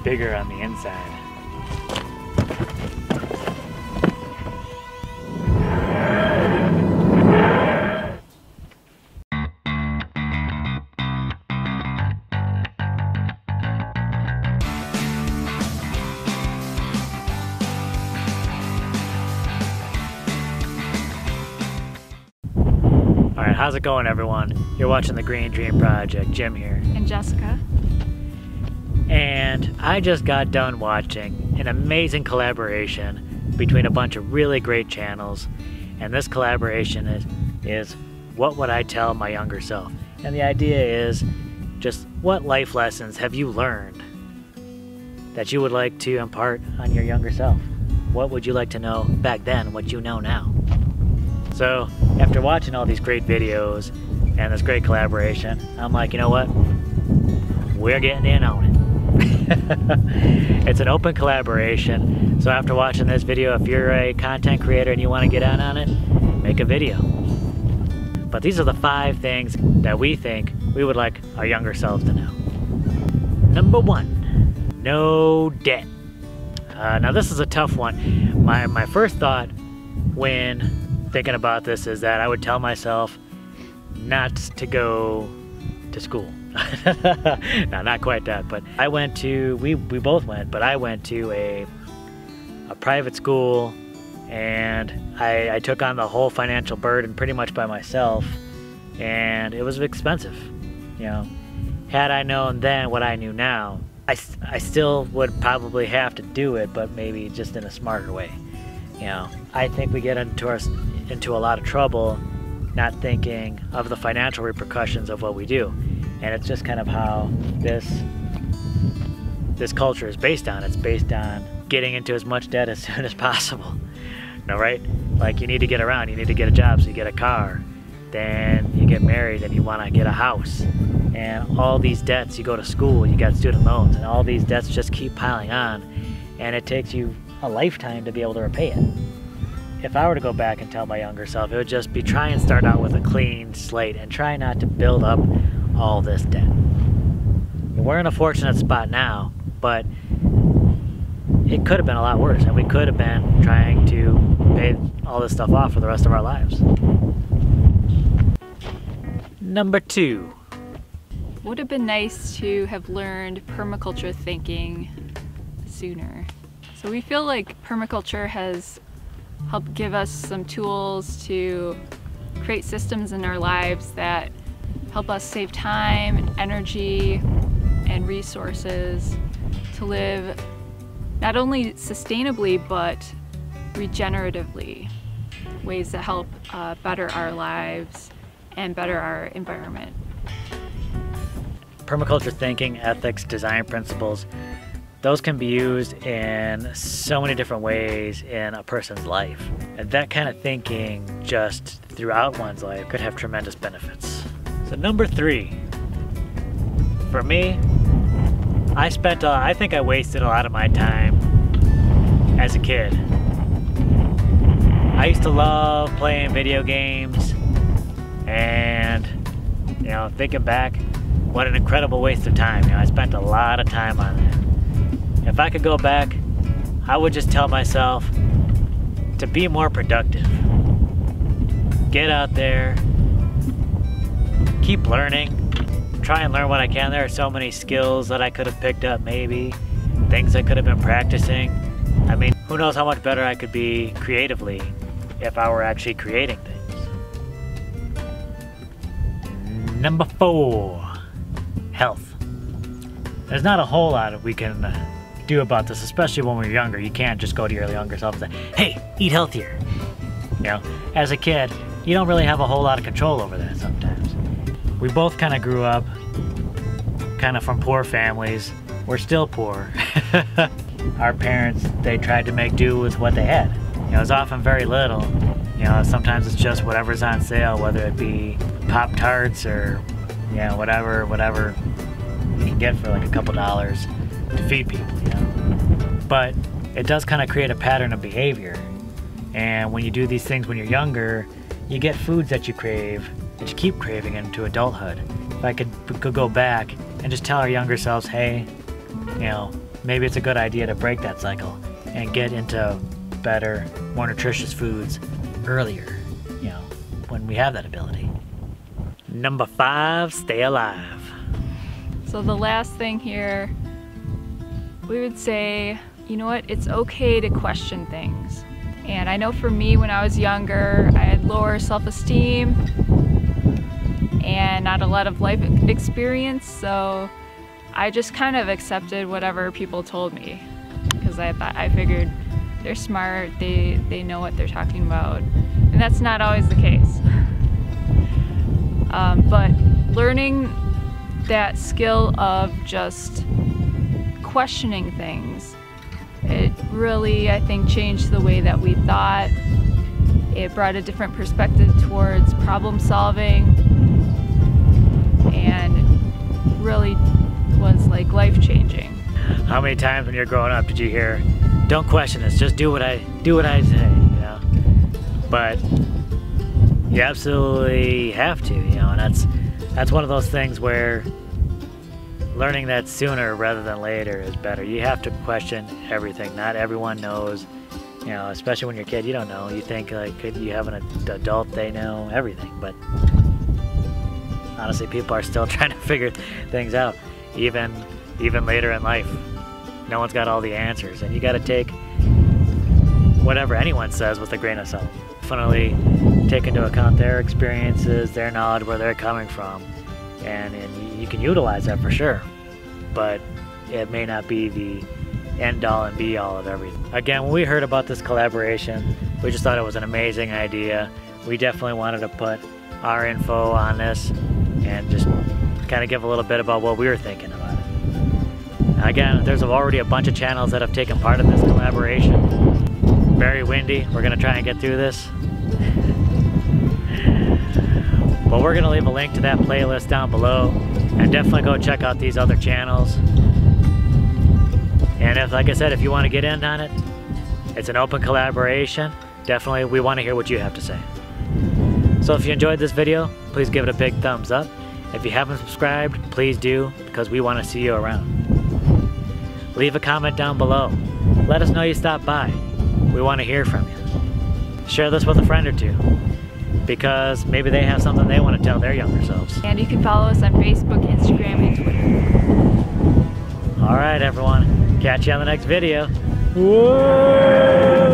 bigger on the inside. Alright, how's it going, everyone? You're watching the Green Dream Project. Jim here. And Jessica. And I just got done watching an amazing collaboration between a bunch of really great channels. And this collaboration is what would I tell my younger self? And the idea is just what life lessons have you learned that you would like to impart on your younger self? What would you like to know back then, what you know now? So after watching all these great videos and this great collaboration, I'm like, you know what? We're getting in on it. It's an open collaboration. So after watching this video, if you're a content creator and you want to get in on it, make a video. But these are the 5 things that we think we would like our younger selves to know. Number 1, no debt. Now this is a tough one. My first thought when thinking about this is that I would tell myself not to go to school. No, not quite that, but I went to, we both went, but I went to a private school, and I took on the whole financial burden pretty much by myself, and it was expensive. You know, had I known then what I knew now, I still would probably have to do it, but maybe just in a smarter way. You know, I think we get into a lot of trouble not thinking of the financial repercussions of what we do. And it's just kind of how this culture is based on. It's based on getting into as much debt as soon as possible. You know, right? Like, you need to get around, you need to get a job, so you get a car. Then you get married and you want to get a house. And all these debts, you go to school, you got student loans, and all these debts just keep piling on. And it takes you a lifetime to be able to repay it. If I were to go back and tell my younger self, it would just be try and start out with a clean slate and try not to build up all this debt. We're in a fortunate spot now, but it could have been a lot worse, and we could have been trying to pay all this stuff off for the rest of our lives. Number 2. Would have been nice to have learned permaculture thinking sooner. So we feel like permaculture has helped give us some tools to create systems in our lives that help us save time, energy, and resources to live not only sustainably but regeneratively, ways that help better our lives and better our environment. Permaculture thinking, ethics, design principles, those can be used in so many different ways in a person's life. And that kind of thinking just throughout one's life could have tremendous benefits. So number 3, for me, I think I wasted a lot of my time as a kid. I used to love playing video games, and, you know, thinking back, what an incredible waste of time. You know, I spent a lot of time on that. If I could go back, I would just tell myself to be more productive. Get out there, keep learning, try and learn what I can. There are so many skills that I could have picked up, maybe, things I could have been practicing. I mean, who knows how much better I could be creatively if I were actually creating things. Number 4, health. There's not a whole lot we can do about this, especially when we're younger. You can't just go to your younger self and say, hey, eat healthier. You know, as a kid, you don't really have a whole lot of control over that sometimes. We both kind of grew up kind of from poor families. We're still poor. Our parents, they tried to make do with what they had. You know, it was often very little. You know, sometimes it's just whatever's on sale, whether it be Pop-Tarts or, you know, whatever you can get for like a couple dollars to feed people, you know. But it does kind of create a pattern of behavior. And when you do these things when you're younger, you get foods that you crave, that you keep craving into adulthood. If I could go back and just tell our younger selves, hey, you know, maybe it's a good idea to break that cycle and get into better, more nutritious foods earlier, you know, when we have that ability. Number 5, stay alive. So the last thing here, we would say, you know what, it's okay to question things. And I know for me, when I was younger, I had lower self-esteem and not a lot of life experience, so I just kind of accepted whatever people told me, because I figured they're smart, they know what they're talking about, and that's not always the case. But learning that skill of just questioning things, it really, I think, changed the way that we thought. It brought a different perspective towards problem solving, and really was like life-changing. How many times when you're growing up did you hear, "Don't question this, just do what I say," you know? But you absolutely have to, you know, and that's one of those things where learning that sooner rather than later is better. You have to question everything. Not everyone knows, you know, especially when you're a kid, you don't know. You think like, could you have an adult, they know everything, but honestly, people are still trying to figure things out, even later in life. No one's got all the answers, and you got to take whatever anyone says with a grain of salt. Definitely take into account their experiences, their knowledge, where they're coming from, and you can utilize that for sure, but it may not be the end all and be all of everything. Again, when we heard about this collaboration, we just thought it was an amazing idea. We definitely wanted to put our info on this and just kind of give a little bit about what we were thinking about it. Again, there's already a bunch of channels that have taken part in this collaboration. Very windy. We're gonna try and get through this. But we're gonna leave a link to that playlist down below, and definitely go check out these other channels. And if, like I said, if you want to get in on it, it's an open collaboration. Definitely, we want to hear what you have to say. So if you enjoyed this video, please give it a big thumbs up. If you haven't subscribed, please do, because we want to see you around. Leave a comment down below. Let us know you stopped by. We want to hear from you. Share this with a friend or two, because maybe they have something they want to tell their younger selves. And you can follow us on Facebook, Instagram, and Twitter. All right, everyone. Catch you on the next video. Whoa!